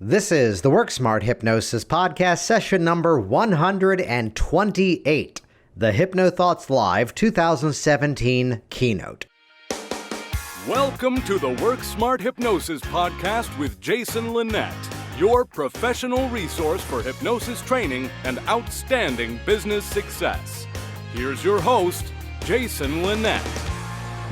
This is the Work Smart Hypnosis podcast, session number 128, the HypnoThoughts Live 2017 Keynote. Welcome to the Work Smart Hypnosis podcast with Jason Linett, your professional resource for hypnosis training and outstanding business success. Here's your host, Jason Linett.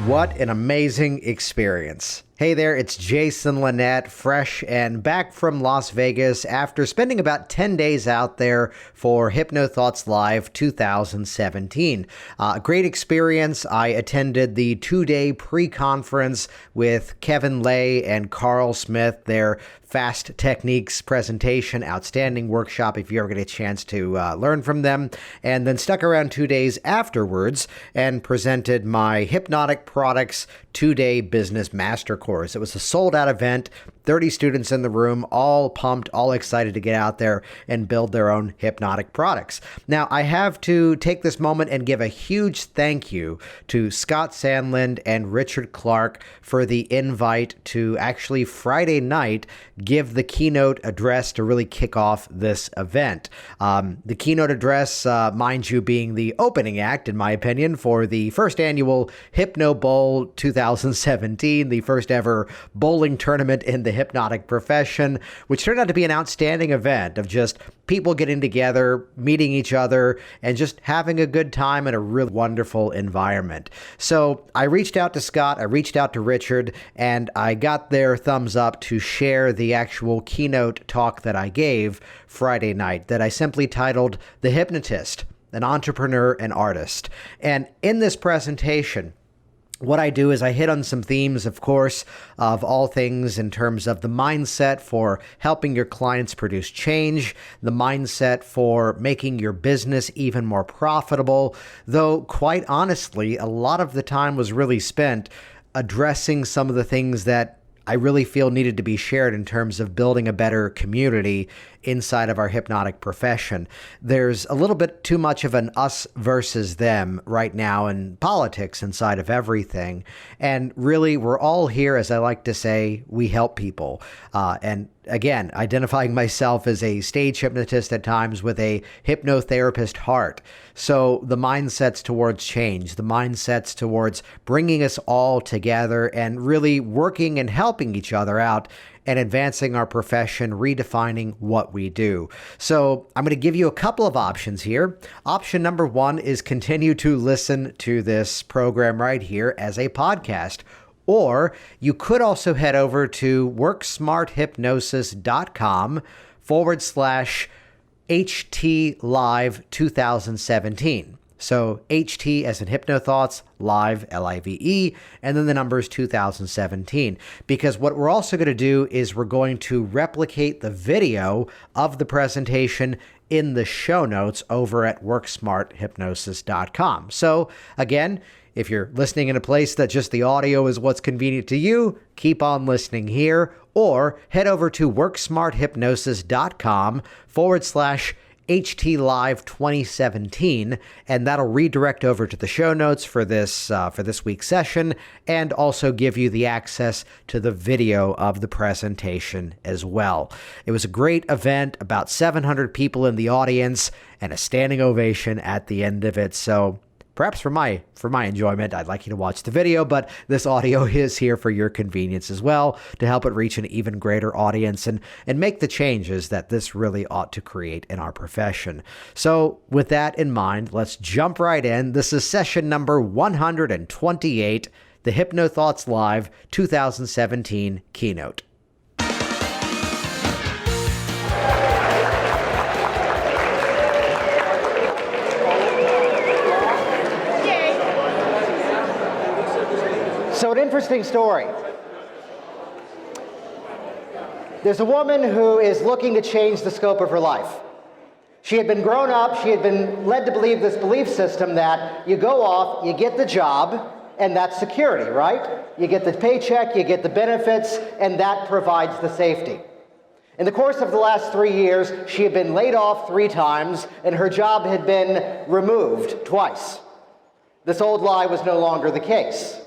What an amazing experience. Hey there, it's Jason Linett, fresh and back from Las Vegas after spending about 10 days out there for HypnoThoughts Live 2017. Great experience. I attended the 2-day pre-conference with Kevin Lay and Carl Smith, their Fast Techniques presentation, outstanding workshop if you ever get a chance to learn from them, and then stuck around 2 days afterwards and presented my Hypnotic Products 2-day business master course. It was a sold-out event, 30 students in the room, all pumped, all excited to get out there and build their own hypnotic products. Now, I have to take this moment and give a huge thank you to Scott Sandland and Richard Clark for the invite to actually Friday night give the keynote address to really kick off this event. The keynote address, mind you, being the opening act, in my opinion, for the first annual Hypno Bowl 2017, the first ever bowling tournament in the hypnotic profession, which turned out to be an outstanding event of just people getting together, meeting each other, and just having a good time in a really wonderful environment. So I reached out to Scott, I reached out to Richard, and I got their thumbs up to share the actual keynote talk that I gave Friday night that I simply titled The Hypnotist, an Entrepreneur and Artist. And in this presentation, what I do is I hit on some themes, of course, of all things in terms of the mindset for helping your clients produce change, the mindset for making your business even more profitable, though quite honestly, a lot of the time was really spent addressing some of the things that I really feel needed to be shared in terms of building a better community inside of our hypnotic profession. There's a little bit too much of an us versus them right now in politics inside of everything. And really, we're all here, as I like to say, we help people. And again, identifying myself as a stage hypnotist at times with a hypnotherapist heart. So the mindsets towards change, the mindsets towards bringing us all together and really working and helping each other out and advancing our profession, redefining what we do. So I'm going to give you a couple of options here. Option number one is continue to listen to this program right here as a podcast. Or you could also head over to worksmarthypnosis.com/HT Live 2017. So HT as in HypnoThoughts, Live, L-I-V-E, and then the number is 2017. Because what we're also going to do is we're going to replicate the video of the presentation in the show notes over at worksmarthypnosis.com. So again, if you're listening in a place that just the audio is what's convenient to you, keep on listening here, or head over to worksmarthypnosis.com/HT Live 2017, and that'll redirect over to the show notes for this week's session, and also give you the access to the video of the presentation as well. It was a great event, about 700 people in the audience, and a standing ovation at the end of it. So perhaps for my enjoyment, I'd like you to watch the video, but this audio is here for your convenience as well to help it reach an even greater audience and make the changes that this really ought to create in our profession. So with that in mind, let's jump right in. This is session number 128, the HypnoThoughts Live 2017 Keynote. So an interesting story. There's a woman who is looking to change the scope of her life. She had been grown up, she had been led to believe this belief system that you go off, you get the job, and that's security, right? You get the paycheck, you get the benefits, and that provides the safety. In the course of the last 3 years, she had been laid off 3 times, and her job had been removed twice. This old lie was no longer the case.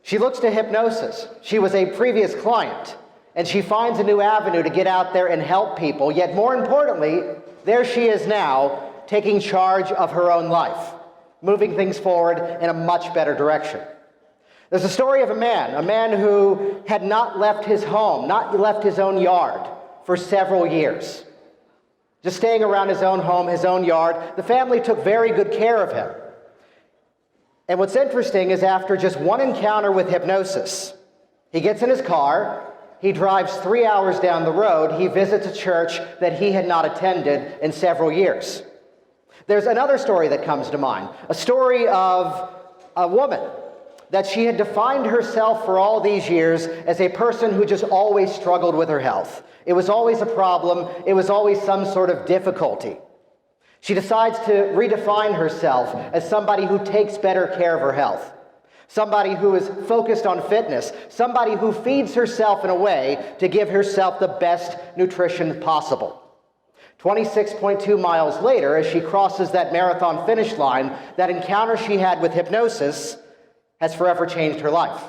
She looks to hypnosis. She was a previous client, And she finds a new avenue to get out there and help people. Yet more importantly, there she is now, taking charge of her own life, moving things forward in a much better direction. There's a story of a man who had not left his home, not left his own yard for several years. Just staying around his own home, his own yard. The family took very good care of him. And what's interesting is after just one encounter with hypnosis, he gets in his car, he drives 3 hours down the road, he visits a church that he had not attended in several years. There's another story that comes to mind, a story of a woman that she had defined herself for all these years as a person who just always struggled with her health. It was always a problem, it was always some sort of difficulty. She decides to redefine herself as somebody who takes better care of her health. Somebody who is focused on fitness, somebody who feeds herself in a way to give herself the best nutrition possible. 26.2 miles later, as she crosses that marathon finish line, that encounter she had with hypnosis has forever changed her life.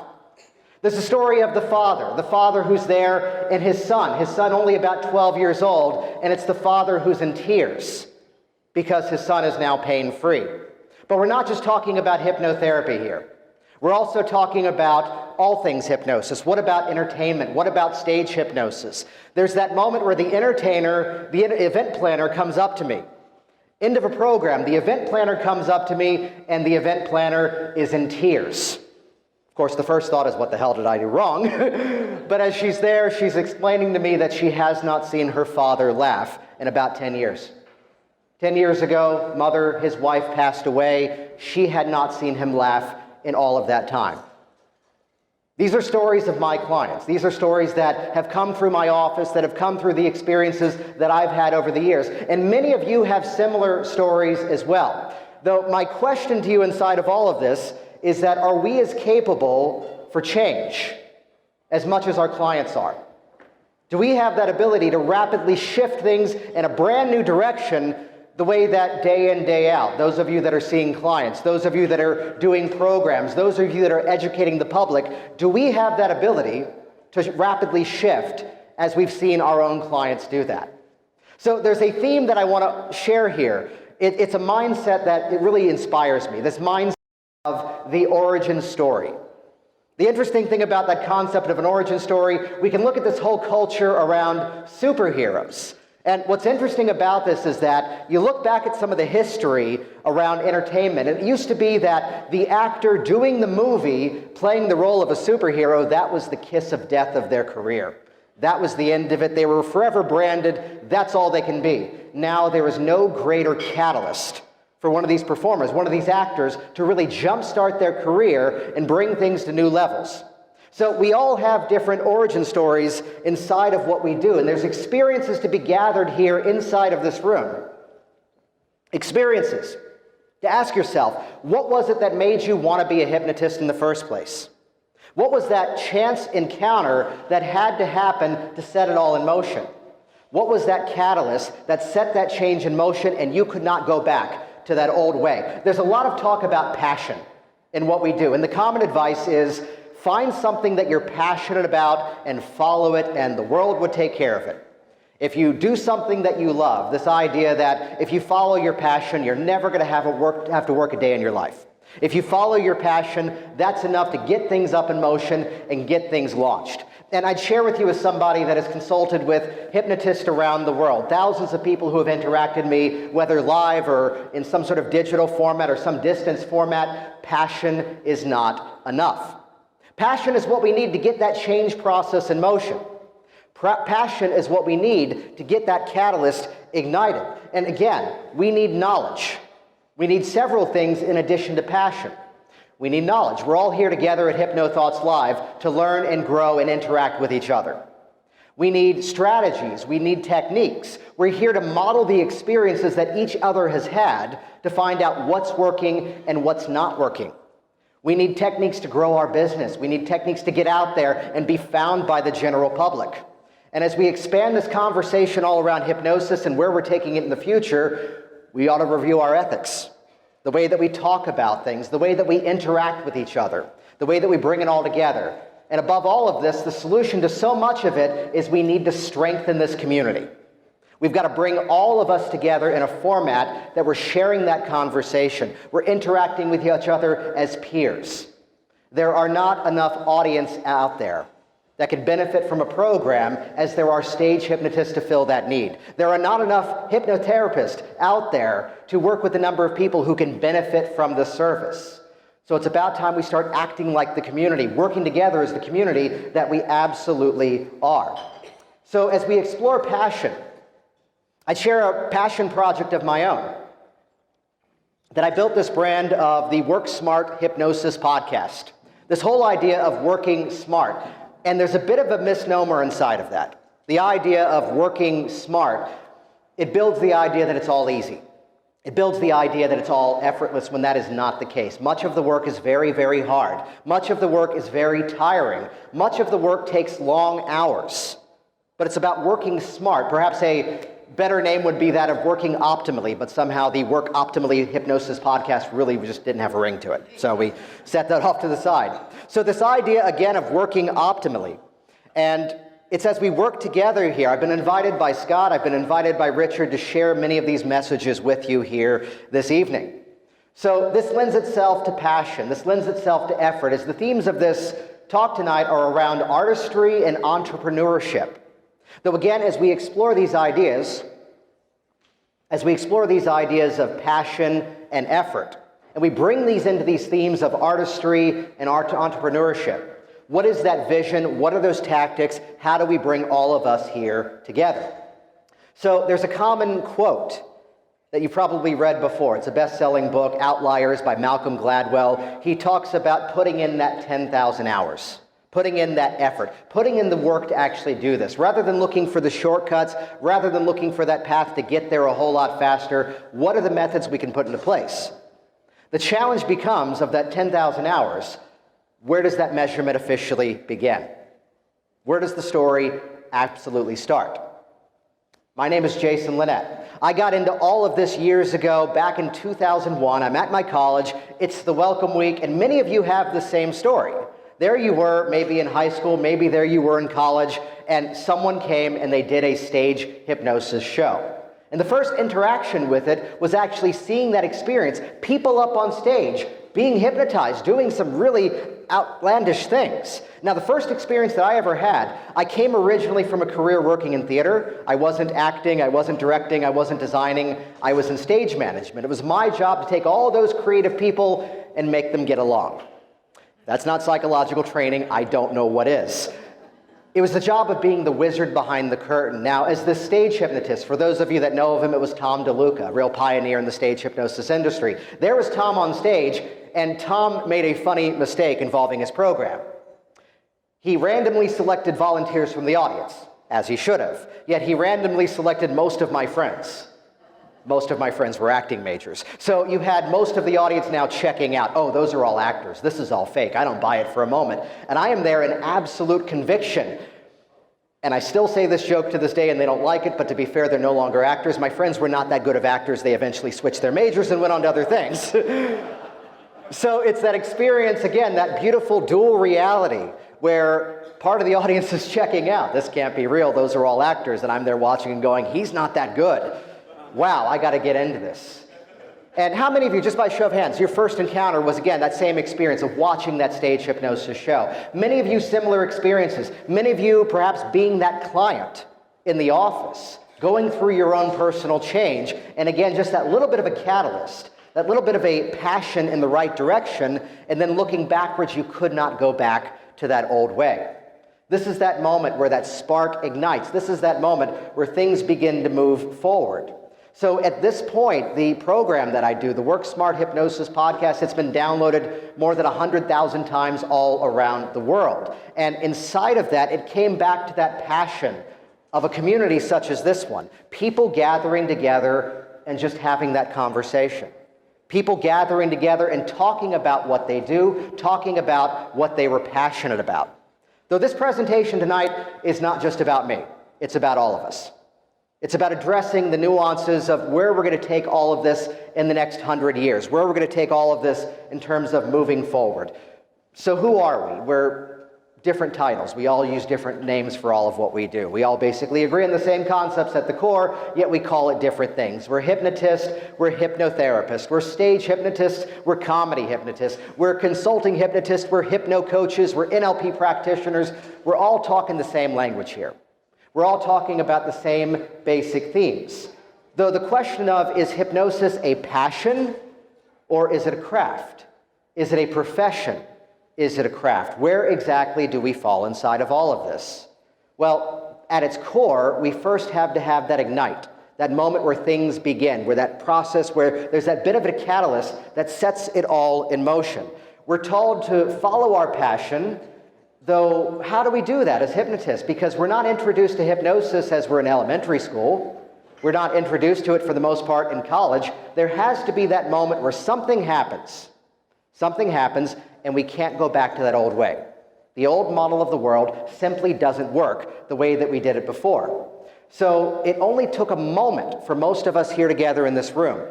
There's a story of the father who's there and his son only about 12 years old, and it's the father who's in tears because his son is now pain-free. But we're not just talking about hypnotherapy here. We're also talking about all things hypnosis. What about entertainment? What about stage hypnosis? There's that moment where the entertainer, the event planner comes up to me. End of a program, the event planner comes up to me, and the event planner is in tears. Of course, the first thought is, what the hell did I do wrong? But as she's there, she's explaining to me that she has not seen her father laugh in about 10 years. 10 years ago, his wife passed away. She had not seen him laugh in all of that time. These are stories of my clients. These are stories that have come through my office, that have come through the experiences that I've had over the years. And many of you have similar stories as well. Though my question to you inside of all of this is that, are we as capable for change as much as our clients are? Do we have that ability to rapidly shift things in a brand new direction the way that day in, day out, those of you that are seeing clients, those of you that are doing programs, those of you that are educating the public, do we have that ability to rapidly shift as we've seen our own clients do that? So there's a theme that I want to share here. It's a mindset that it really inspires me, this mindset of the origin story. The interesting thing about that concept of an origin story, we can look at this whole culture around superheroes. And what's interesting about this is that you look back at some of the history around entertainment. It used to be that the actor doing the movie, playing the role of a superhero, that was the kiss of death of their career. That was the end of it. They were forever branded. That's all they can be. Now there is no greater catalyst for one of these performers, one of these actors, to really jumpstart their career and bring things to new levels. So we all have different origin stories inside of what we do, and there's experiences to be gathered here inside of this room. Experiences. To ask yourself, what was it that made you want to be a hypnotist in the first place? What was that chance encounter that had to happen to set it all in motion? What was that catalyst that set that change in motion and you could not go back to that old way? There's a lot of talk about passion in what we do, and the common advice is, find something that you're passionate about and follow it, and the world would take care of it. If you do something that you love, this idea that if you follow your passion, you're never going to have to work a day in your life. If you follow your passion, that's enough to get things up in motion and get things launched. And I'd share with you as somebody that has consulted with hypnotists around the world, thousands of people who have interacted with me, whether live or in some sort of digital format or some distance format, passion is not enough. Passion is what we need to get that change process in motion. Passion is what we need to get that catalyst ignited. And again, we need knowledge. We need several things in addition to passion. We need knowledge. We're all here together at HypnoThoughts Live to learn and grow and interact with each other. We need strategies. We need techniques. We're here to model the experiences that each other has had to find out what's working and what's not working. We need techniques to grow our business. We need techniques to get out there and be found by the general public. And as we expand this conversation all around hypnosis and where we're taking it in the future, we ought to review our ethics, the way that we talk about things, the way that we interact with each other, the way that we bring it all together. And above all of this, the solution to so much of it is we need to strengthen this community. We've got to bring all of us together in a format that we're sharing that conversation. We're interacting with each other as peers. There are not enough audience out there that could benefit from a program as there are stage hypnotists to fill that need. There are not enough hypnotherapists out there to work with the number of people who can benefit from the service. So it's about time we start acting like the community, working together as the community that we absolutely are. So as we explore passion, I share a passion project of my own, that I built this brand of the Work Smart Hypnosis podcast. This whole idea of working smart. And there's a bit of a misnomer inside of that. The idea of working smart, it builds the idea that it's all easy. It builds the idea that it's all effortless when that is not the case. Much of the work is very, very hard. Much of the work is very tiring. Much of the work takes long hours. But it's about working smart. Perhaps a better name would be that of working optimally, but somehow the Work Optimally Hypnosis podcast really just didn't have a ring to it. So we set that off to the side. So this idea, again, of working optimally, and it's as we work together here. I've been invited by Scott, I've been invited by Richard to share many of these messages with you here this evening. So this lends itself to passion, this lends itself to effort, as the themes of this talk tonight are around artistry and entrepreneurship. Though again, as we explore these ideas of passion and effort, and we bring these into these themes of artistry and entrepreneurship, what is that vision? What are those tactics? How do we bring all of us here together? So there's a common quote that you've probably read before. It's a best-selling book, Outliers by Malcolm Gladwell. He talks about putting in that 10,000 hours. Putting in that effort, putting in the work to actually do this. Rather than looking for the shortcuts, rather than looking for that path to get there a whole lot faster, what are the methods we can put into place? The challenge becomes, of that 10,000 hours, where does that measurement officially begin? Where does the story absolutely start? My name is Jason Lynette. I got into all of this years ago, back in 2001. I'm at my college. It's the welcome week, and many of you have the same story. There you were, maybe in high school, maybe there you were in college, and someone came and they did a stage hypnosis show. And the first interaction with it was actually seeing that experience, people up on stage, being hypnotized, doing some really outlandish things. Now, the first experience that I ever had, I came originally from a career working in theater. I wasn't acting, I wasn't directing, I wasn't designing, I was in stage management. It was my job to take all those creative people and make them get along. That's not psychological training. I don't know what is. It was the job of being the wizard behind the curtain. Now, as the stage hypnotist, for those of you that know of him, it was Tom DeLuca, a real pioneer in the stage hypnosis industry. There was Tom on stage, and Tom made a funny mistake involving his program. He randomly selected volunteers from the audience, as he should have. Yet he randomly selected most of my friends. Most of my friends were acting majors. So you had most of the audience now checking out, oh, those are all actors. This is all fake. I don't buy it for a moment. And I am there in absolute conviction. And I still say this joke to this day, and they don't like it, but to be fair, they're no longer actors. My friends were not that good of actors. They eventually switched their majors and went on to other things. So it's that experience, again, that beautiful dual reality where part of the audience is checking out. This can't be real. Those are all actors. And I'm there watching and going, he's not that good. Wow, I got to get into this. And how many of you, just by show of hands, your first encounter was, again, that same experience of watching that stage hypnosis show? Many of you, similar experiences. Many of you, perhaps being that client in the office, going through your own personal change, and again, just that little bit of a catalyst, that little bit of a passion in the right direction, and then looking backwards, you could not go back to that old way. This is that moment where that spark ignites. This is that moment where things begin to move forward. So at this point, the program that I do, the Work Smart Hypnosis podcast, it's been downloaded more than 100,000 times all around the world. And inside of that, it came back to that passion of a community such as this one. People gathering together and just having that conversation. People gathering together and talking about what they do, talking about what they were passionate about. Though this presentation tonight is not just about me, it's about all of us. It's about addressing the nuances of where we're going to take all of this in the next 100 years, where we're going to take all of this in terms of moving forward. So who are we? We're different titles. We all use different names for all of what we do. We all basically agree on the same concepts at the core, yet we call it different things. We're hypnotists, we're hypnotherapists, we're stage hypnotists, we're comedy hypnotists, we're consulting hypnotists, we're hypno coaches, we're NLP practitioners. We're all talking the same language here. We're all talking about the same basic themes. Though the question of, is hypnosis a passion or is it a craft? Is it a profession? Is it a craft? Where exactly do we fall inside of all of this? Well, at its core, we first have to have that ignite, that moment where things begin, where that process, where there's that bit of a catalyst that sets it all in motion. We're told to follow our passion, though how do we do that as hypnotists? Because we're not introduced to hypnosis as we're in elementary school. We're not introduced to it for the most part in college. There has to be that moment where something happens. Something happens, and we can't go back to that old way. The old model of the world simply doesn't work the way that we did it before. So it only took a moment for most of us here together in this room.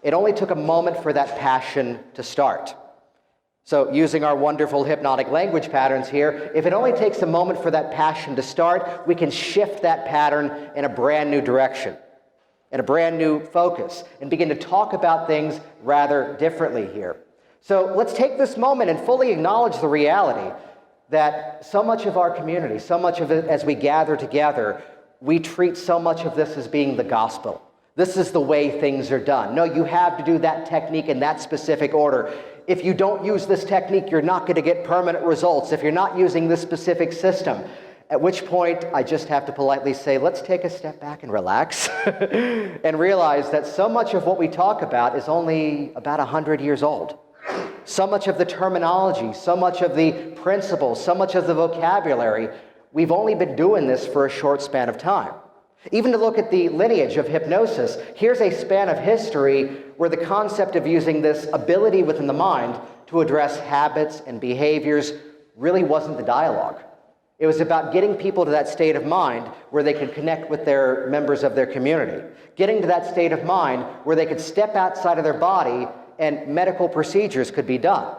It only took a moment for that passion to start. So using our wonderful hypnotic language patterns here, if it only takes a moment for that passion to start, we can shift that pattern in a brand new direction, in a brand new focus, and begin to talk about things rather differently here. So let's take this moment and fully acknowledge the reality that so much of our community, so much of it as we gather together, we treat so much of this as being the gospel. This is the way things are done. No, you have to do that technique in that specific order. If you don't use this technique, you're not going to get permanent results if you're not using this specific system. At which point, I just have to politely say, let's take a step back and relax and realize that so much of what we talk about is only about 100 years old. So much of the terminology, so much of the principles, so much of the vocabulary, we've only been doing this for a short span of time. Even to look at the lineage of hypnosis, here's a span of history where the concept of using this ability within the mind to address habits and behaviors really wasn't the dialogue. It was about getting people to that state of mind where they could connect with their members of their community, getting to that state of mind where they could step outside of their body and medical procedures could be done.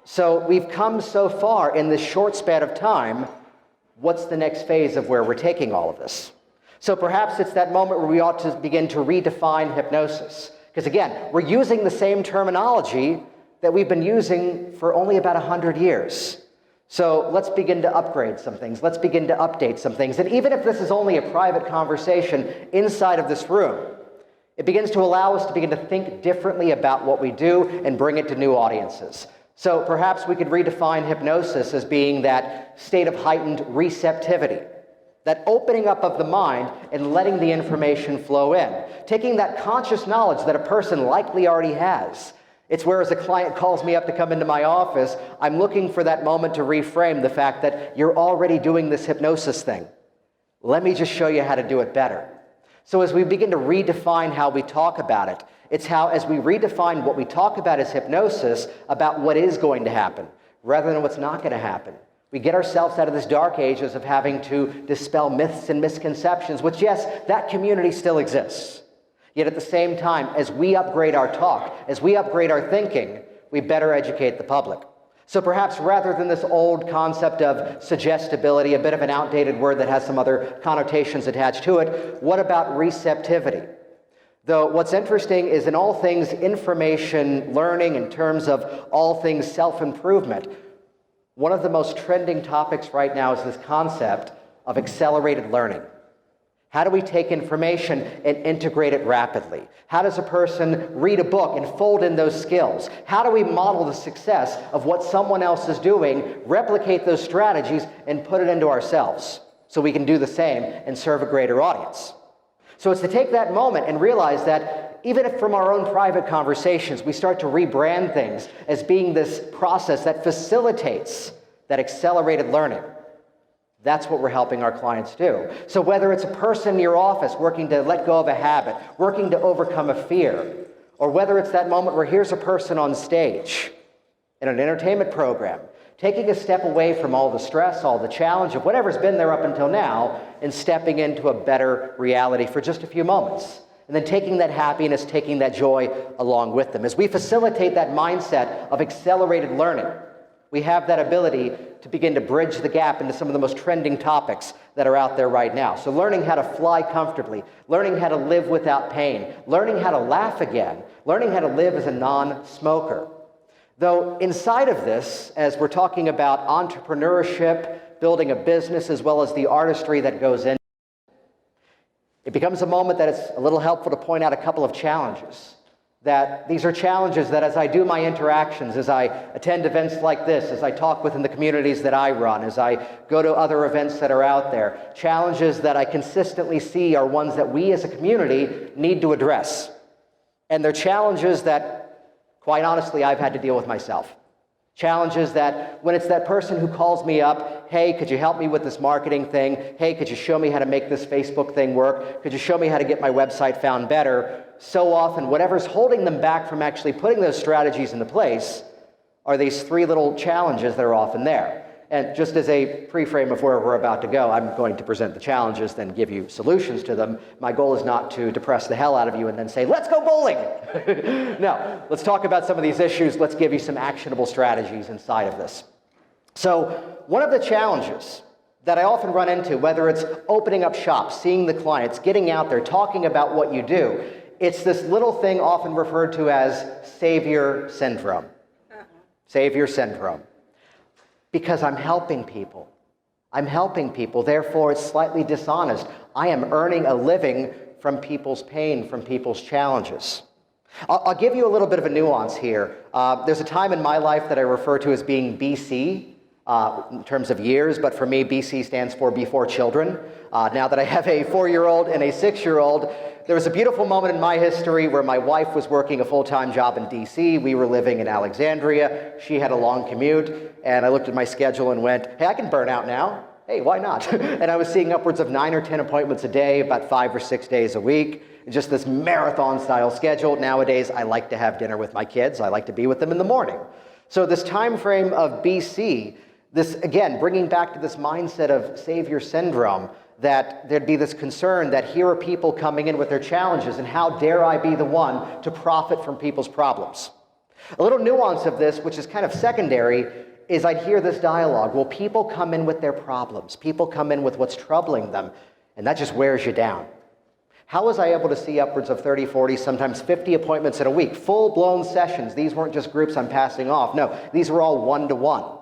So we've come so far in this short span of time. What's the next phase of where we're taking all of this? So perhaps it's that moment where we ought to begin to redefine hypnosis. Because again, we're using the same terminology that we've been using for only about 100 years. So let's begin to upgrade some things. Let's begin to update some things. And even if this is only a private conversation inside of this room, it begins to allow us to begin to think differently about what we do and bring it to new audiences. So perhaps we could redefine hypnosis as being that state of heightened receptivity, that opening up of the mind and letting the information flow in, taking that conscious knowledge that a person likely already has. It's where as a client calls me up to come into my office, I'm looking for that moment to reframe the fact that you're already doing this hypnosis thing. Let me just show you how to do it better. So as we begin to redefine how we talk about it, it's how, as we redefine what we talk about as hypnosis, about what is going to happen, rather than what's not going to happen. We get ourselves out of this dark ages of having to dispel myths and misconceptions, which, yes, that community still exists. Yet at the same time, as we upgrade our talk, as we upgrade our thinking, we better educate the public. So perhaps rather than this old concept of suggestibility, a bit of an outdated word that has some other connotations attached to it, what about receptivity? Though what's interesting is in all things information learning, in terms of all things self-improvement, one of the most trending topics right now is this concept of accelerated learning. How do we take information and integrate it rapidly? How does a person read a book and fold in those skills? How do we model the success of what someone else is doing, replicate those strategies, and put it into ourselves so we can do the same and serve a greater audience? So it's to take that moment and realize that even if from our own private conversations we start to rebrand things as being this process that facilitates that accelerated learning, that's what we're helping our clients do. So whether it's a person in your office working to let go of a habit, working to overcome a fear, or whether it's that moment where here's a person on stage in an entertainment program, taking a step away from all the stress, all the challenge of whatever's been there up until now, and stepping into a better reality for just a few moments. And then taking that happiness, taking that joy along with them. As we facilitate that mindset of accelerated learning, we have that ability to begin to bridge the gap into some of the most trending topics that are out there right now. So learning how to fly comfortably, learning how to live without pain, learning how to laugh again, learning how to live as a non-smoker. Though inside of this, as we're talking about entrepreneurship, building a business, as well as the artistry that goes in, it becomes a moment that it's a little helpful to point out a couple of challenges. That these are challenges that as I do my interactions, as I attend events like this, as I talk within the communities that I run, as I go to other events that are out there, challenges that I consistently see are ones that we as a community need to address. And they're challenges that, quite honestly, I've had to deal with myself. Challenges that when it's that person who calls me up, hey, could you help me with this marketing thing? Hey, could you show me how to make this Facebook thing work? Could you show me how to get my website found better? So often, whatever's holding them back from actually putting those strategies into place are these three little challenges that are often there. And just as a pre-frame of where we're about to go, I'm going to present the challenges, then give you solutions to them. My goal is not to depress the hell out of you and then say, let's go bowling. No, let's talk about some of these issues. Let's give you some actionable strategies inside of this. So one of the challenges that I often run into, whether it's opening up shop, seeing the clients, getting out there, talking about what you do, it's this little thing often referred to as savior syndrome. Savior syndrome. Because I'm helping people. I'm helping people, therefore it's slightly dishonest. I am earning a living from people's pain, from people's challenges. I'll give you a little bit of a nuance here. There's a time in my life that I refer to as being BC, in terms of years, but for me, BC stands for before children. Now that I have a 4-year-old and a 6-year-old, there was a beautiful moment in my history where my wife was working a full-time job in DC. We were living in Alexandria. She had a long commute, and I looked at my schedule and went, hey, I can burn out now. Hey, why not? And I was seeing upwards of 9 or 10 appointments a day, about 5 or 6 days a week. Just this marathon-style schedule. Nowadays, I like to have dinner with my kids. I like to be with them in the morning. So this time frame of BC, this, again, bringing back to this mindset of savior syndrome, that there'd be this concern that here are people coming in with their challenges, and how dare I be the one to profit from people's problems. A little nuance of this, which is kind of secondary, is I'd hear this dialogue. Well, people come in with their problems. People come in with what's troubling them, and that just wears you down. How was I able to see upwards of 30, 40, sometimes 50 appointments in a week? Full-blown sessions. These weren't just groups I'm passing off. No, these were all one-to-one.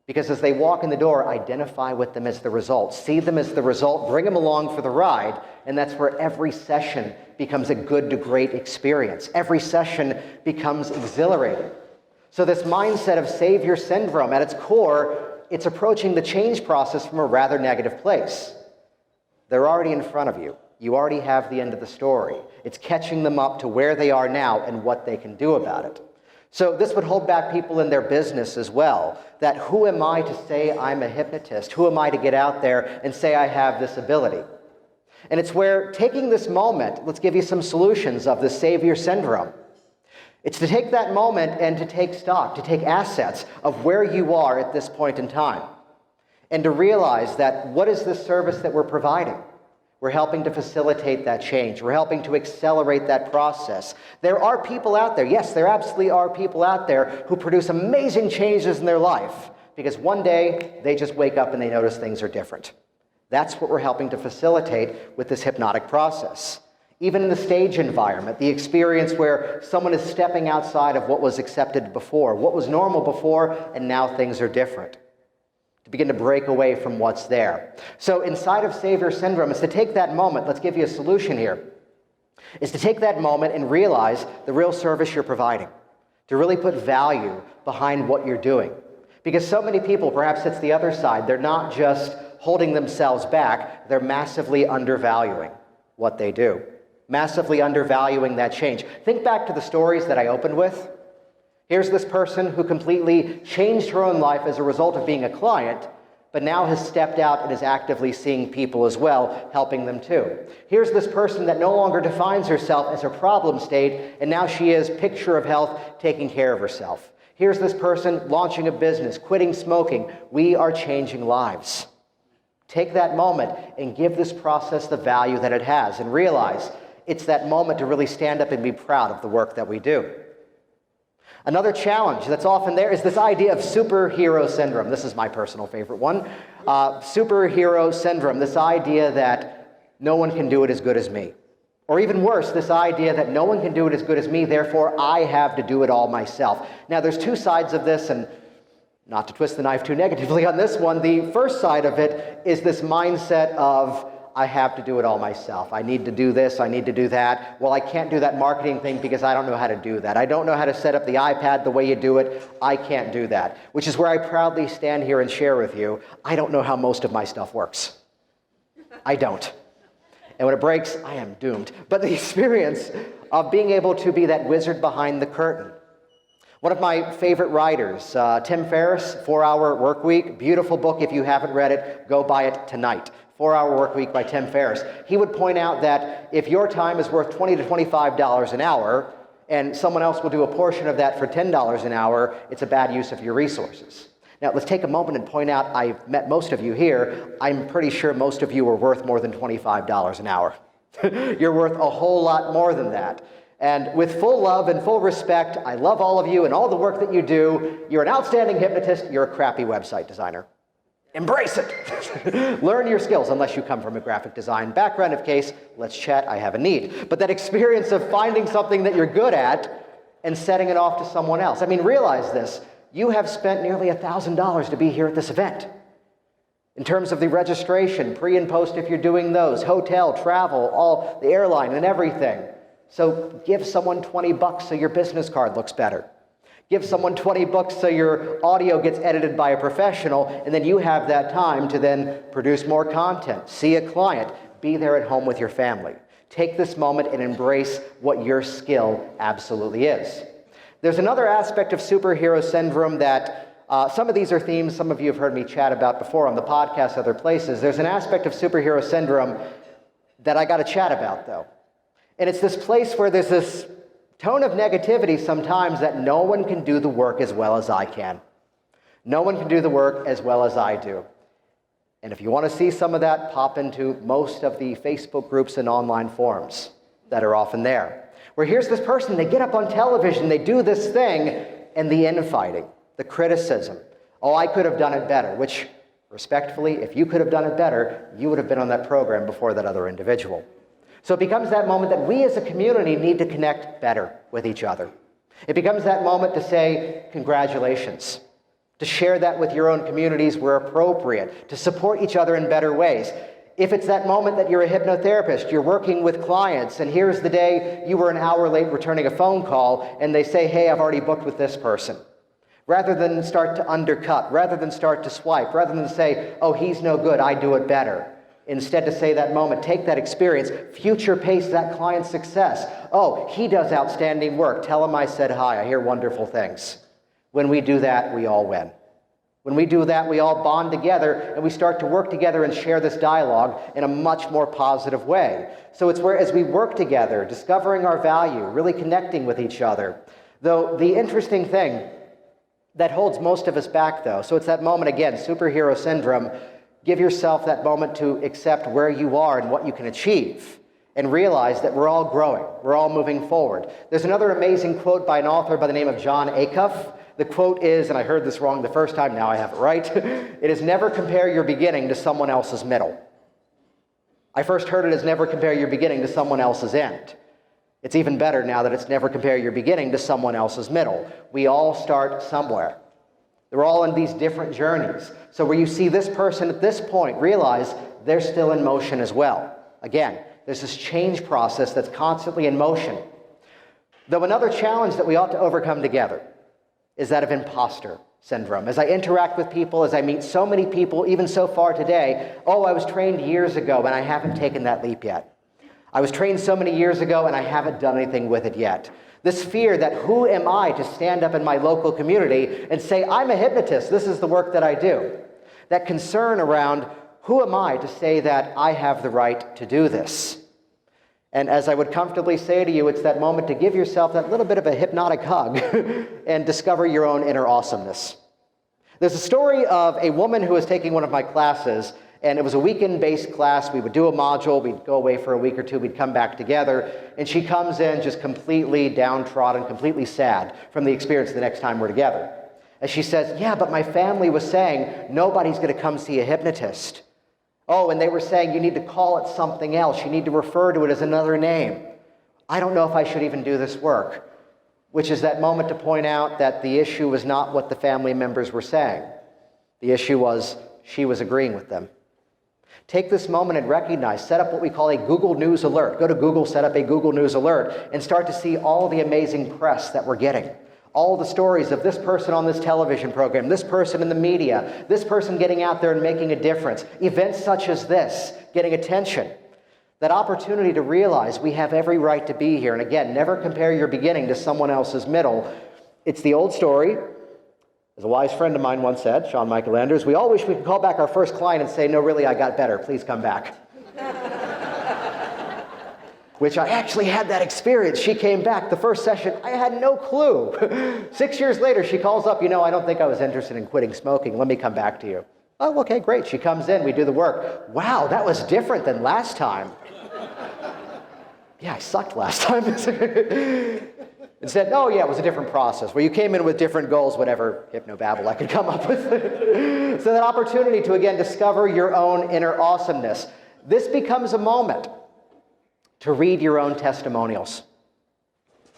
Because as they walk in the door, identify with them as the result. See them as the result, bring them along for the ride, and that's where every session becomes a good to great experience. Every session becomes exhilarating. So this mindset of savior syndrome, at its core, it's approaching the change process from a rather negative place. They're already in front of you. You already have the end of the story. It's catching them up to where they are now and what they can do about it. So this would hold back people in their business as well, that who am I to say I'm a hypnotist? Who am I to get out there and say I have this ability? And it's where taking this moment, let's give you some solutions of the savior syndrome. It's to take that moment and to take stock, to take assets of where you are at this point in time, and to realize that what is the service that we're providing? We're helping to facilitate that change. We're helping to accelerate that process. There are people out there, yes, there absolutely are people out there who produce amazing changes in their life because one day they just wake up and they notice things are different. That's what we're helping to facilitate with this hypnotic process. Even in the stage environment, the experience where someone is stepping outside of what was accepted before, what was normal before, and now things are different. To begin to break away from what's there. So inside of savior syndrome is to take that moment, let's give you a solution here, is to take that moment and realize the real service you're providing, to really put value behind what you're doing. Because so many people, perhaps it's the other side, they're not just holding themselves back, they're massively undervaluing what they do, massively undervaluing that change. Think back to the stories that I opened with. Here's this person who completely changed her own life as a result of being a client, but now has stepped out and is actively seeing people as well, helping them too. Here's this person that no longer defines herself as a problem state, and now she is picture of health, taking care of herself. Here's this person launching a business, quitting smoking. We are changing lives. Take that moment and give this process the value that it has, and realize it's that moment to really stand up and be proud of the work that we do. Another challenge that's often there is this idea of superhero syndrome. This is my personal favorite one. Superhero syndrome, this idea that no one can do it as good as me. Or even worse, this idea that no one can do it as good as me, therefore I have to do it all myself. Now, there's two sides of this, and not to twist the knife too negatively on this one, the first side of it is this mindset of, I have to do it all myself. I need to do this, I need to do that. Well, I can't do that marketing thing because I don't know how to do that. I don't know how to set up the iPad the way you do it. I can't do that. Which is where I proudly stand here and share with you, I don't know how most of my stuff works. I don't. And when it breaks, I am doomed. But the experience of being able to be that wizard behind the curtain. One of my favorite writers, Tim Ferriss, 4-Hour Workweek, beautiful book. If you haven't read it, go buy it tonight. 4-Hour Workweek by Tim Ferriss. He would point out that if your time is worth $20 to $25 an hour, and someone else will do a portion of that for $10 an hour, it's a bad use of your resources. Now, let's take a moment and point out, I've met most of you here. I'm pretty sure most of you are worth more than $25 an hour. You're worth a whole lot more than that. And with full love and full respect, I love all of you and all the work that you do. You're an outstanding hypnotist. You're a crappy website designer. Embrace it. Learn your skills, unless you come from a graphic design background. If case, let's chat, I have a need. But that experience of finding something that you're good at and setting it off to someone else. I mean, realize this. You have spent nearly $1,000 to be here at this event. In terms of the registration, pre and post if you're doing those, hotel, travel, all the airline and everything. So give someone $20 so your business card looks better. Give someone $20 so your audio gets edited by a professional, and then you have that time to then produce more content, see a client, be there at home with your family. Take this moment and embrace what your skill absolutely is. There's another aspect of superhero syndrome that some of these are themes some of you have heard me chat about before on the podcast, other places. There's an aspect of superhero syndrome that I got to chat about, though. And it's this place where there's this tone of negativity sometimes that no one can do the work as well as I can. No one can do the work as well as I do. And if you want to see some of that, pop into most of the Facebook groups and online forums that are often there. Where here's this person, they get up on television, they do this thing, and the infighting, the criticism. Oh, I could have done it better, which, respectfully, if you could have done it better, you would have been on that program before that other individual. So it becomes that moment that we as a community need to connect better with each other. It becomes that moment to say, congratulations, to share that with your own communities where appropriate, to support each other in better ways. If it's that moment that you're a hypnotherapist, you're working with clients, and here's the day you were an hour late returning a phone call, and they say, hey, I've already booked with this person. Rather than start to undercut, rather than start to swipe, rather than say, oh, he's no good, I do it better. Instead to say that moment, take that experience, future pace that client's success. Oh, he does outstanding work. Tell him I said hi. I hear wonderful things. When we do that, we all win. When we do that, we all bond together and we start to work together and share this dialogue in a much more positive way. So it's where as we work together, discovering our value, really connecting with each other. Though the interesting thing that holds most of us back though, so it's that moment again, superhero syndrome, give yourself that moment to accept where you are and what you can achieve and realize that we're all growing, we're all moving forward. There's another amazing quote by an author by the name of John Acuff. The quote is, and I heard this wrong the first time, now I have it right, it is never compare your beginning to someone else's middle. I first heard it as never compare your beginning to someone else's end. It's even better now that it's never compare your beginning to someone else's middle. We all start somewhere. They're all in these different journeys. So where you see this person at this point, realize they're still in motion as well. Again, there's this change process that's constantly in motion. Though another challenge that we ought to overcome together is that of imposter syndrome. As I interact with people, as I meet so many people, even so far today, oh, I was trained years ago and I haven't taken that leap yet. I was trained so many years ago and I haven't done anything with it yet. This fear that who am I to stand up in my local community and say, I'm a hypnotist, this is the work that I do. That concern around who am I to say that I have the right to do this? And as I would comfortably say to you, it's that moment to give yourself that little bit of a hypnotic hug and discover your own inner awesomeness. There's a story of a woman who was taking one of my classes, And it was a weekend-based class. We would do a module, we'd go away for a week or two, we'd come back together, and she comes in just completely downtrodden, completely sad from the experience the next time we're together. And she says, yeah, but my family was saying nobody's going to come see a hypnotist. Oh, and they were saying you need to call it something else. You need to refer to it as another name. I don't know if I should even do this work. Which is that moment to point out that the issue was not what the family members were saying. The issue was she was agreeing with them. Take this moment and recognize, set up what we call a Google News alert. Go to Google, set up a Google News alert, and start to see all the amazing press that we're getting. All the stories of this person on this television program, this person in the media, this person getting out there and making a difference. Events such as this, getting attention. That opportunity to realize we have every right to be here. And again, never compare your beginning to someone else's middle. It's the old story. As a wise friend of mine once said, Sean Michael Anders, we all wish we could call back our first client and say, no, really, I got better. Please come back. Which I actually had that experience. She came back the first session. I had no clue. 6 years later, she calls up, I don't think I was interested in quitting smoking. Let me come back to you. Oh, okay, great. She comes in. We do the work. Wow, that was different than last time. Yeah, I sucked last time. And said, oh yeah, it was a different process, where you came in with different goals, whatever hypnobabble I could come up with. So that opportunity to, again, discover your own inner awesomeness. This becomes a moment to read your own testimonials.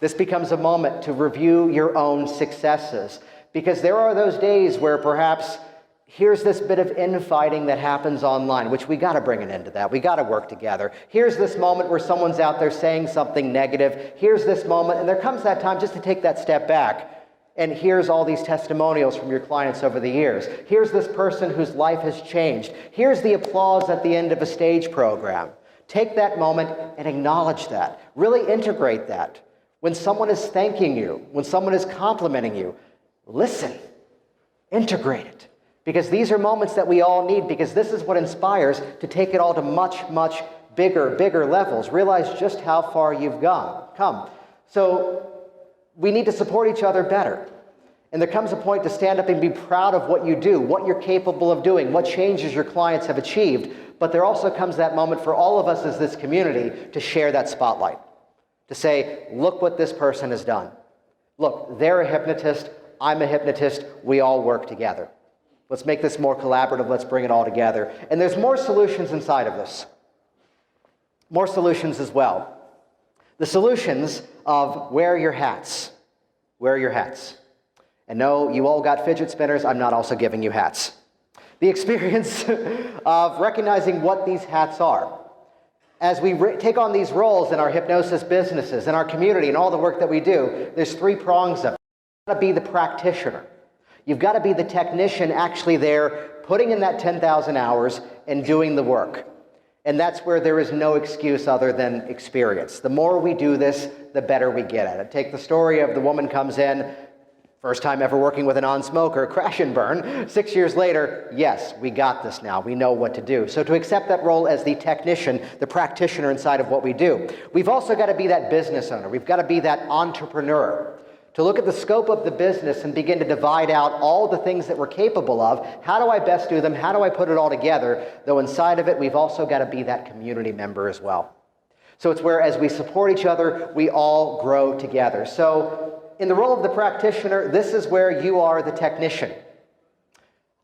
This becomes a moment to review your own successes. Because there are those days where perhaps here's this bit of infighting that happens online, which we got to bring an end to that. We got to work together. Here's this moment where someone's out there saying something negative. Here's this moment, and there comes that time just to take that step back. And here's all these testimonials from your clients over the years. Here's this person whose life has changed. Here's the applause at the end of a stage program. Take that moment and acknowledge that. Really integrate that. When someone is thanking you, when someone is complimenting you, listen. Integrate it. Because these are moments that we all need, because this is what inspires to take it all to much, much bigger levels. Realize just how far you've come. So we need to support each other better. And there comes a point to stand up and be proud of what you do, what you're capable of doing, what changes your clients have achieved. But there also comes that moment for all of us as this community to share that spotlight. To say, look what this person has done. Look, they're a hypnotist, I'm a hypnotist, we all work together. Let's make this more collaborative. Let's bring it all together. And there's more solutions inside of this. More solutions as well. The solutions of wear your hats. Wear your hats. And no, you all got fidget spinners. I'm not also giving you hats. The experience of recognizing what these hats are. As we take on these roles in our hypnosis businesses, in our community, and all the work that we do, there's three prongs of it. You've got to be the practitioner. You've got to be the technician actually there, putting in that 10,000 hours and doing the work. And that's where there is no excuse other than experience. The more we do this, the better we get at it. Take the story of the woman comes in, first time ever working with a non-smoker, crash and burn. 6 years later, yes, we got this now. We know what to do. So to accept that role as the technician, the practitioner inside of what we do. We've also got to be that business owner. We've got to be that entrepreneur. To look at the scope of the business and begin to divide out all the things that we're capable of. How do I best do them? How do I put it all together? Though inside of it, we've also got to be that community member as well. So it's where as we support each other, we all grow together. So in the role of the practitioner, this is where you are the technician.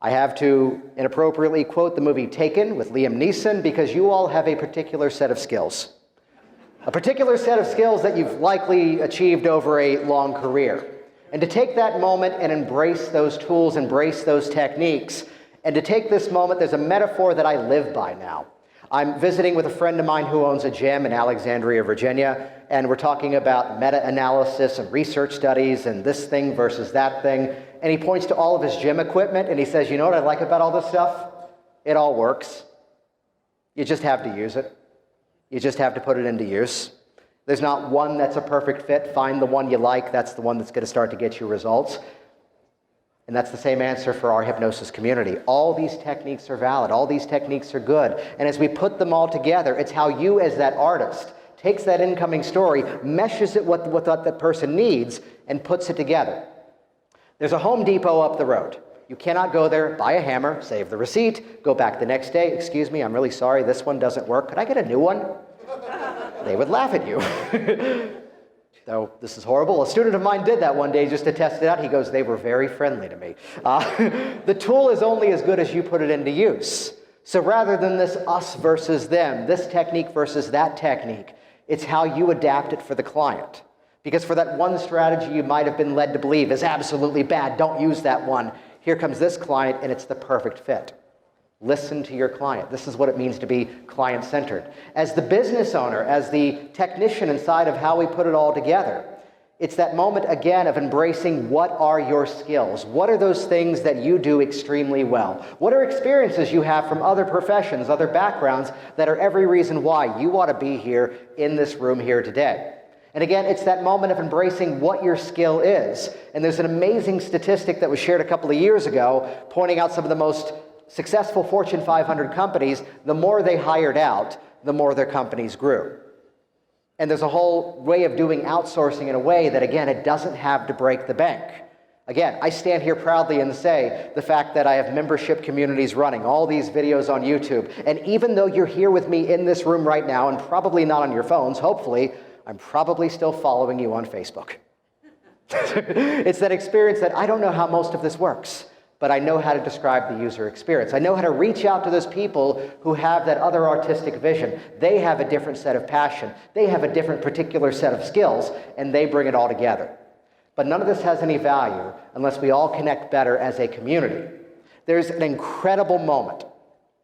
I have to inappropriately quote the movie Taken with Liam Neeson because you all have a particular set of skills. A particular set of skills that you've likely achieved over a long career. And to take that moment and embrace those tools, embrace those techniques, and to take this moment, there's a metaphor that I live by now. I'm visiting with a friend of mine who owns a gym in Alexandria, Virginia, and we're talking about meta-analysis and research studies and this thing versus that thing. And he points to all of his gym equipment and he says, you know what I like about all this stuff? It all works. You just have to use it. You just have to put it into use. There's not one that's a perfect fit. Find the one you like. That's the one that's going to start to get you results. And that's the same answer for our hypnosis community. All these techniques are valid. All these techniques are good. And as we put them all together, it's how you as that artist takes that incoming story, meshes it with what that person needs, and puts it together. There's a Home Depot up the road. You cannot go there, buy a hammer, save the receipt, go back the next day, excuse me, I'm really sorry, this one doesn't work. Could I get a new one? They would laugh at you. Though this is horrible. A student of mine did that one day just to test it out. He goes, they were very friendly to me. The tool is only as good as you put it into use. So rather than this us versus them, this technique versus that technique, it's how you adapt it for the client. Because for that one strategy you might have been led to believe is absolutely bad, don't use that one. Here comes this client and it's the perfect fit. Listen to your client. This is what it means to be client-centered. As the business owner, as the technician inside of how we put it all together, it's that moment, again, of embracing what are your skills? What are those things that you do extremely well? What are experiences you have from other professions, other backgrounds, that are every reason why you ought to be here in this room here today? And again, it's that moment of embracing what your skill is. And there's an amazing statistic that was shared a couple of years ago pointing out some of the most successful Fortune 500 companies, the more they hired out, the more their companies grew. And there's a whole way of doing outsourcing in a way that, again, it doesn't have to break the bank. Again, I stand here proudly and say the fact that I have membership communities running, all these videos on YouTube, and even though you're here with me in this room right now and probably not on your phones, hopefully, I'm probably still following you on Facebook. It's that experience that I don't know how most of this works, but I know how to describe the user experience. I know how to reach out to those people who have that other artistic vision. They have a different set of passion. They have a different particular set of skills, and they bring it all together. But none of this has any value unless we all connect better as a community. There's an incredible moment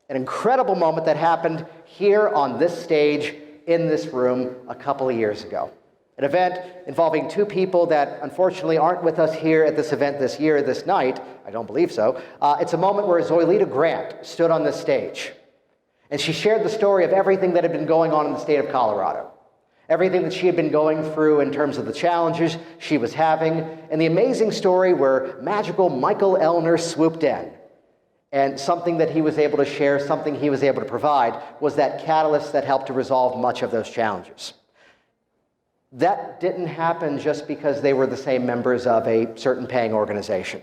that happened here on this stage in this room a couple of years ago. An event involving two people that unfortunately aren't with us here at this event this year, this night. I don't believe so. It's a moment where Zoilita Grant stood on this stage. And she shared the story of everything that had been going on in the state of Colorado. Everything that she had been going through in terms of the challenges she was having. And the amazing story where magical Michael Elner swooped in. And something that he was able to share, something he was able to provide, was that catalyst that helped to resolve much of those challenges. That didn't happen just because they were the same members of a certain paying organization.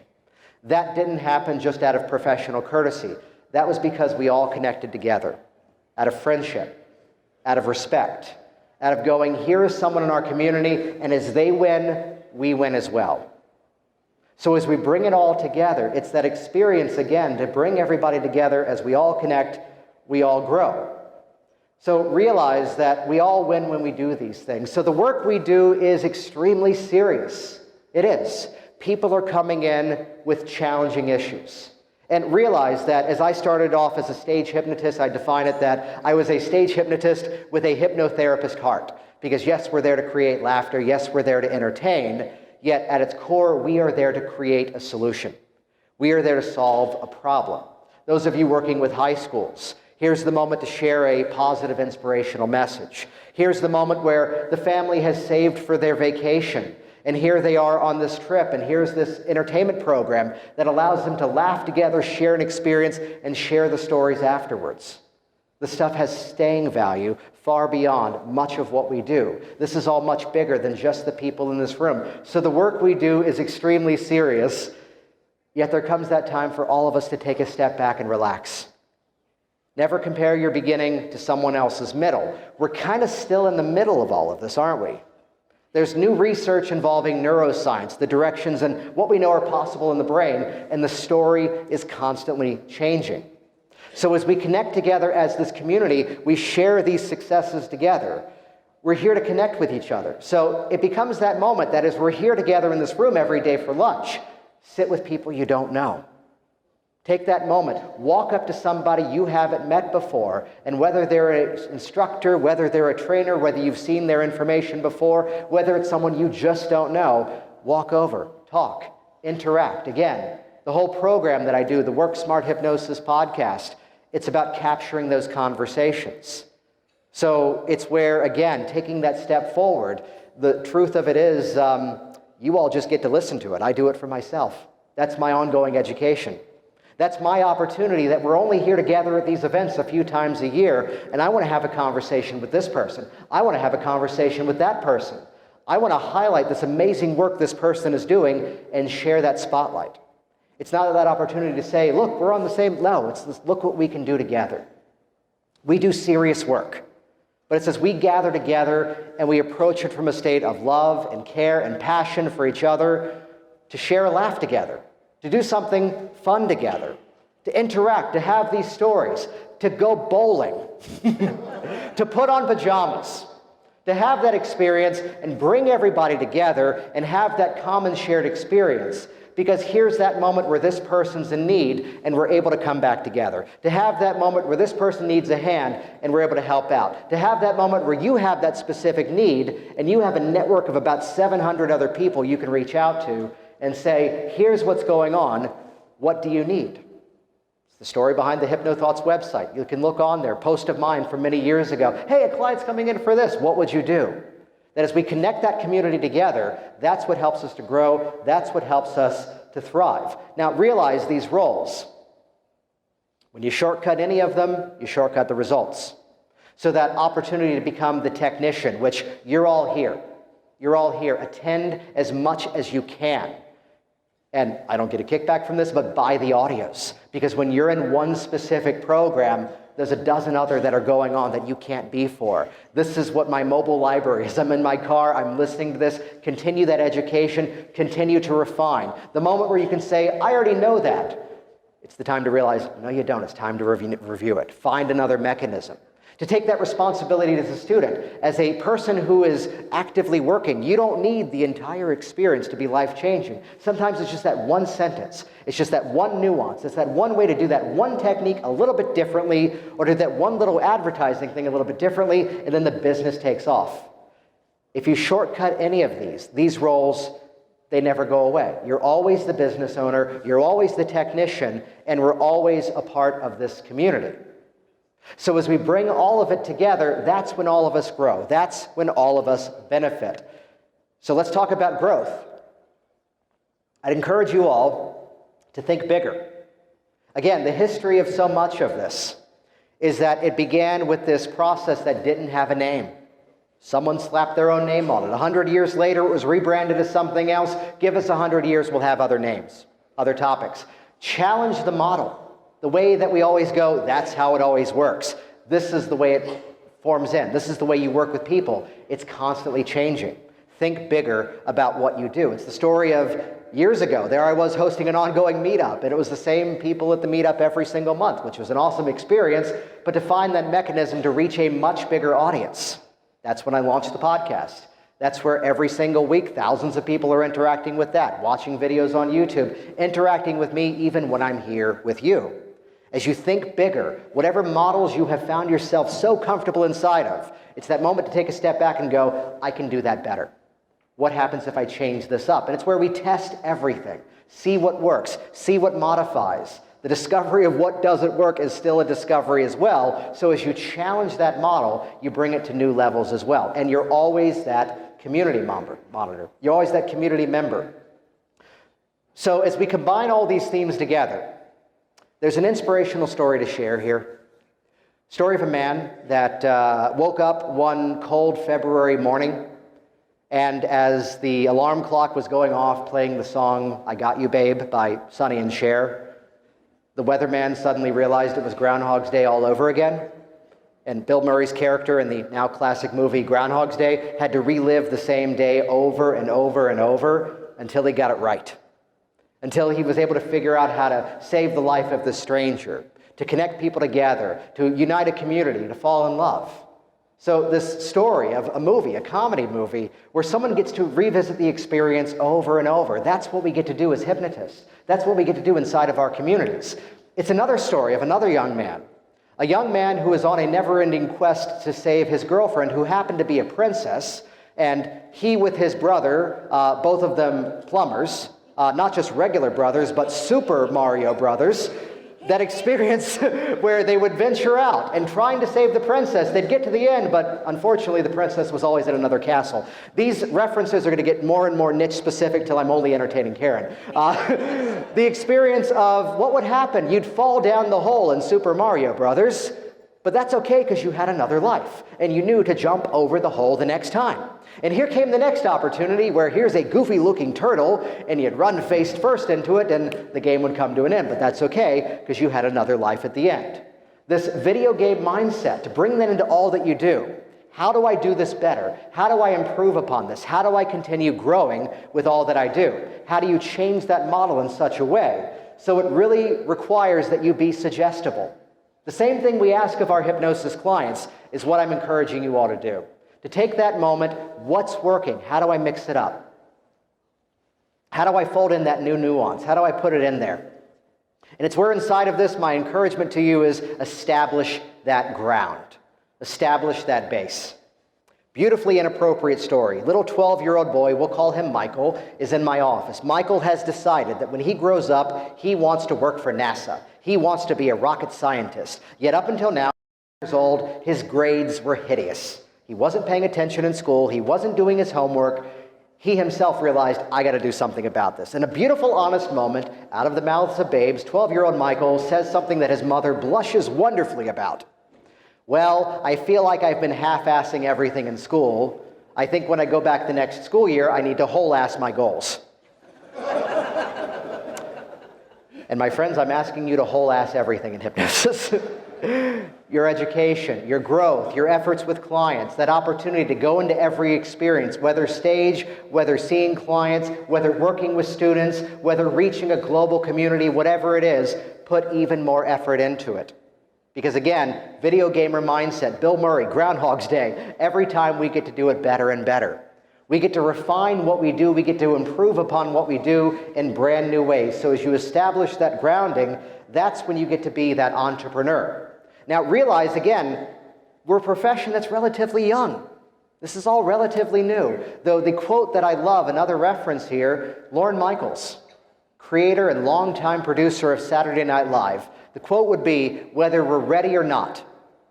That didn't happen just out of professional courtesy. That was because we all connected together, out of friendship, out of respect, out of going, here is someone in our community, and as they win, we win as well. So as we bring it all together, it's that experience, again, to bring everybody together. As we all connect, we all grow. So realize that we all win when we do these things. So the work we do is extremely serious. It is. People are coming in with challenging issues. And realize that as I started off as a stage hypnotist, I define it that I was a stage hypnotist with a hypnotherapist heart. Because yes, we're there to create laughter. Yes, we're there to entertain. Yet at its core, we are there to create a solution. We are there to solve a problem. Those of you working with high schools, here's the moment to share a positive, inspirational message. Here's the moment where the family has saved for their vacation, and here they are on this trip, and here's this entertainment program that allows them to laugh together, share an experience, and share the stories afterwards. The stuff has staying value far beyond much of what we do. This is all much bigger than just the people in this room. So the work we do is extremely serious, yet there comes that time for all of us to take a step back and relax. Never compare your beginning to someone else's middle. We're kind of still in the middle of all of this, aren't we? There's new research involving neuroscience, the directions and what we know are possible in the brain, and the story is constantly changing. So as we connect together as this community, we share these successes together. We're here to connect with each other. So it becomes that moment that as we're here together in this room every day for lunch, sit with people you don't know. Take that moment, walk up to somebody you haven't met before, and whether they're an instructor, whether they're a trainer, whether you've seen their information before, whether it's someone you just don't know, walk over, talk, interact. Again, the whole program that I do, the Work Smart Hypnosis podcast, it's about capturing those conversations. So it's where, again, taking that step forward, the truth of it is you all just get to listen to it. I do it for myself. That's my ongoing education. That's my opportunity that we're only here together at these events a few times a year, and I want to have a conversation with this person. I want to have a conversation with that person. I want to highlight this amazing work this person is doing and share that spotlight. It's not that opportunity to say, look, we're on the same level. It's this, look what we can do together. We do serious work. But it says we gather together and we approach it from a state of love and care and passion for each other, to share a laugh together, to do something fun together, to interact, to have these stories, to go bowling, to put on pajamas, to have that experience and bring everybody together and have that common shared experience. Because here's that moment where this person's in need and we're able to come back together. To have that moment where this person needs a hand and we're able to help out. To have that moment where you have that specific need and you have a network of about 700 other people you can reach out to and say, here's what's going on, what do you need? It's the story behind the HypnoThoughts website. You can look on there, post of mine from many years ago. Hey, a client's coming in for this, what would you do? That as we connect that community together, that's what helps us to grow, that's what helps us to thrive. Now realize these roles. When you shortcut any of them, you shortcut the results. So that opportunity to become the technician, which you're all here. You're all here. Attend as much as you can. And I don't get a kickback from this, but buy the audios. Because when you're in one specific program, there's a dozen other that are going on that you can't be for. This is what my mobile library is. I'm in my car, I'm listening to this. Continue that education, continue to refine. The moment where you can say, I already know that, it's the time to realize, no you don't, it's time to review it. Find another mechanism. To take that responsibility as a student, as a person who is actively working. You don't need the entire experience to be life-changing. Sometimes it's just that one sentence. It's just that one nuance. It's that one way to do that one technique a little bit differently, or do that one little advertising thing a little bit differently, and then the business takes off. If you shortcut any of these roles, they never go away. You're always the business owner, you're always the technician, and we're always a part of this community. So as we bring all of it together, that's when all of us grow. That's when all of us benefit. So let's talk about growth. I'd encourage you all to think bigger. Again, the history of so much of this is that it began with this process that didn't have a name. Someone slapped their own name on it. 100 years later, it was rebranded as something else. Give us 100 years, we'll have other names, other topics. Challenge the model. The way that we always go, that's how it always works. This is the way it forms in. This is the way you work with people. It's constantly changing. Think bigger about what you do. It's the story of years ago. There I was hosting an ongoing meetup, and it was the same people at the meetup every single month, which was an awesome experience, but to find that mechanism to reach a much bigger audience. That's when I launched the podcast. That's where every single week, thousands of people are interacting with that, watching videos on YouTube, interacting with me even when I'm here with you. As you think bigger, whatever models you have found yourself so comfortable inside of, it's that moment to take a step back and go, I can do that better. What happens if I change this up? And it's where we test everything, see what works, see what modifies. The discovery of what doesn't work is still a discovery as well. So as you challenge that model, you bring it to new levels as well. And you're always that community monitor. You're always that community member. So as we combine all these themes together, there's an inspirational story to share here. Story of a man that woke up one cold February morning, and as the alarm clock was going off playing the song I Got You Babe by Sonny and Cher, the weatherman suddenly realized it was Groundhog's Day all over again. And Bill Murray's character in the now classic movie Groundhog's Day had to relive the same day over and over and over until he got it right. Until he was able to figure out how to save the life of the stranger, to connect people together, to unite a community, to fall in love. So this story of a movie, a comedy movie, where someone gets to revisit the experience over and over, that's what we get to do as hypnotists. That's what we get to do inside of our communities. It's another story of another young man. A young man who is on a never-ending quest to save his girlfriend, who happened to be a princess, and he with his brother, both of them plumbers, not just regular brothers, but Super Mario brothers, that experience where they would venture out and trying to save the princess. They'd get to the end, but unfortunately the princess was always in another castle. These references are going to get more and more niche specific till I'm only entertaining Karen. The experience of what would happen. You'd fall down the hole in Super Mario Brothers, But that's okay because you had another life, and you knew to jump over the hole the next time. And here came the next opportunity where here's a goofy-looking turtle, and you'd run face first into it, and the game would come to an end. But that's okay because you had another life at the end. This video game mindset, to bring that into all that you do. How do I do this better? How do I improve upon this? How do I continue growing with all that I do? How do you change that model in such a way? So it really requires that you be suggestible. The same thing we ask of our hypnosis clients is what I'm encouraging you all to do. To take that moment, what's working? How do I mix it up? How do I fold in that new nuance? How do I put it in there? And it's where inside of this, my encouragement to you is establish that ground. Establish that base. Beautifully inappropriate story. Little 12-year-old boy, we'll call him Michael, is in my office. Michael has decided that when he grows up, he wants to work for NASA. He wants to be a rocket scientist. Yet up until now, years old, his grades were hideous. He wasn't paying attention in school. He wasn't doing his homework. He himself realized, I got to do something about this. In a beautiful, honest moment, out of the mouths of babes, 12-year-old Michael says something that his mother blushes wonderfully about. Well, I feel like I've been half-assing everything in school. I think when I go back the next school year, I need to whole-ass my goals. And my friends, I'm asking you to whole-ass everything in hypnosis. Your education, your growth, your efforts with clients, that opportunity to go into every experience, whether stage, whether seeing clients, whether working with students, whether reaching a global community, whatever it is, put even more effort into it. Because again, video gamer mindset, Bill Murray, Groundhog's Day, every time we get to do it better and better. We get to refine what we do, we get to improve upon what we do in brand new ways. So as you establish that grounding, that's when you get to be that entrepreneur. Now realize, again, we're a profession that's relatively young. This is all relatively new. Though the quote that I love, another reference here, Lorne Michaels, creator and longtime producer of Saturday Night Live. The quote would be, whether we're ready or not,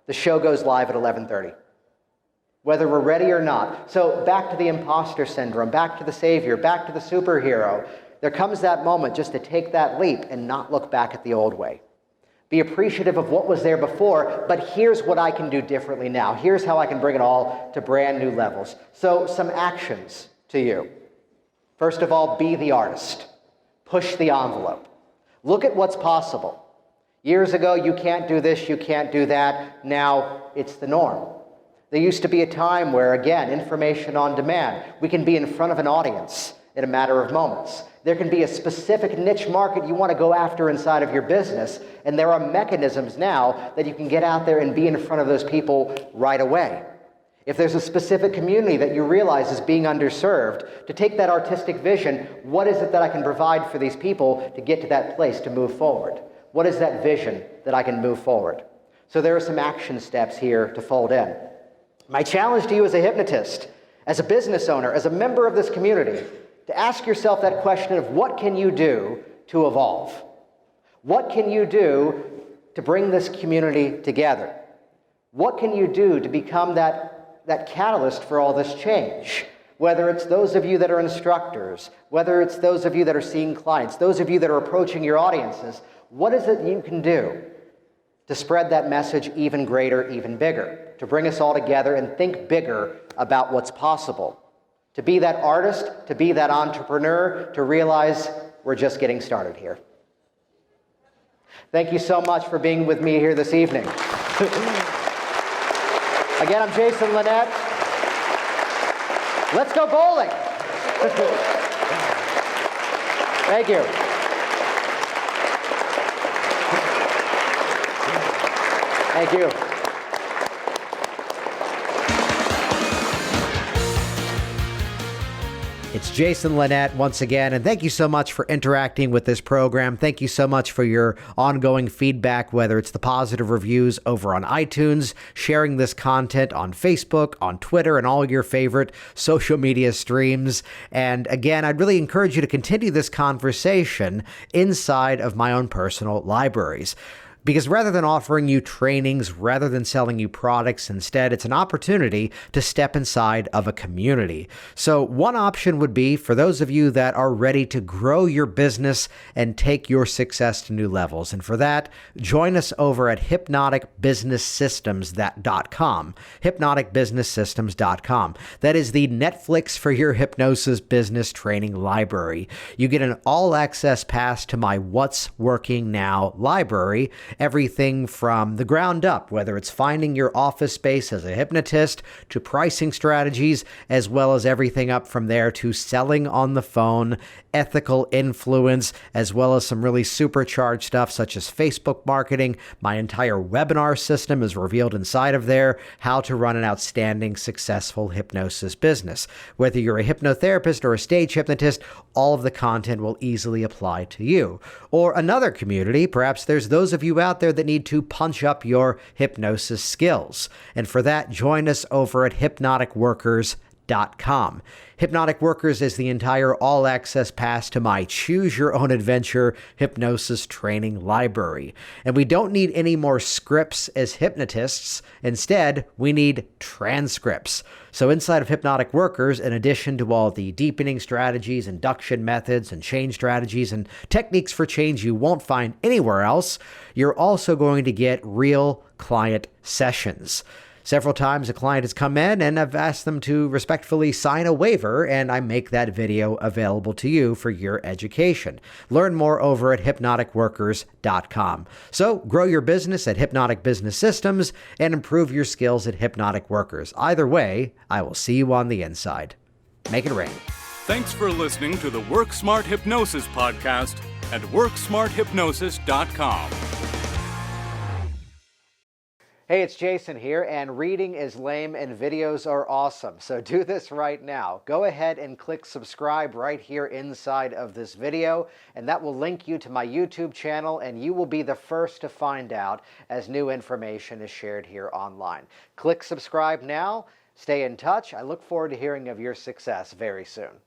the show goes live at 11:30. Whether we're ready or not. So back to the imposter syndrome, back to the savior, back to the superhero. There comes that moment just to take that leap and not look back at the old way. Be appreciative of what was there before, but here's what I can do differently now. Here's how I can bring it all to brand new levels. So some actions to you. First of all, be the artist. Push the envelope. Look at what's possible. Years ago, you can't do this, you can't do that. Now, it's the norm. There used to be a time where, again, information on demand. We can be in front of an audience in a matter of moments. There can be a specific niche market you want to go after inside of your business, and there are mechanisms now that you can get out there and be in front of those people right away. If there's a specific community that you realize is being underserved, to take that artistic vision, what is it that I can provide for these people to get to that place to move forward? What is that vision that I can move forward? So there are some action steps here to fold in. My challenge to you as a hypnotist, as a business owner, as a member of this community, to ask yourself that question of what can you do to evolve? What can you do to bring this community together? What can you do to become that catalyst for all this change? Whether it's those of you that are instructors, whether it's those of you that are seeing clients, those of you that are approaching your audiences, what is it you can do to spread that message even greater, even bigger? To bring us all together and think bigger about what's possible. To be that artist, to be that entrepreneur, to realize we're just getting started here. Thank you so much for being with me here this evening. Again, I'm Jason Linett. Let's go bowling. Thank you. Thank you. It's Jason Linett once again, and thank you so much for interacting with this program. Thank you so much for your ongoing feedback, whether it's the positive reviews over on iTunes, sharing this content on Facebook, on Twitter, and all your favorite social media streams. And again, I'd really encourage you to continue this conversation inside of my own personal libraries. Because rather than offering you trainings, rather than selling you products, instead, it's an opportunity to step inside of a community. So one option would be for those of you that are ready to grow your business and take your success to new levels. And for that, join us over at hypnoticbusinesssystems.com. hypnoticbusinesssystems.com. That is the Netflix for your hypnosis business training library. You get an all-access pass to my What's Working Now library. Everything from the ground up, whether it's finding your office space as a hypnotist to pricing strategies, as well as everything up from there to selling on the phone, ethical influence, as well as some really supercharged stuff such as Facebook marketing. My entire webinar system is revealed inside of there, how to run an outstanding, successful hypnosis business. Whether you're a hypnotherapist or a stage hypnotist, all of the content will easily apply to you. Or another community, perhaps there's those of you out there that need to punch up your hypnosis skills. And for that, join us over at hypnoticworkers.com. Hypnotic Workers is the entire all-access pass to my Choose Your Own Adventure hypnosis training library. And we don't need any more scripts as hypnotists. Instead, we need transcripts. So inside of Hypnotic Workers, in addition to all the deepening strategies, induction methods, and change strategies, and techniques for change you won't find anywhere else, you're also going to get real client sessions. Several times a client has come in and I've asked them to respectfully sign a waiver, and I make that video available to you for your education. Learn more over at hypnoticworkers.com. So grow your business at Hypnotic Business Systems and improve your skills at Hypnotic Workers. Either way, I will see you on the inside. Make it rain. Thanks for listening to the Work Smart Hypnosis podcast at WorkSmartHypnosis.com. Hey, it's Jason here, and reading is lame and videos are awesome. So do this right now. Go ahead and click subscribe right here inside of this video, and that will link you to my YouTube channel, and you will be the first to find out as new information is shared here online. Click subscribe now. Stay in touch. I look forward to hearing of your success very soon.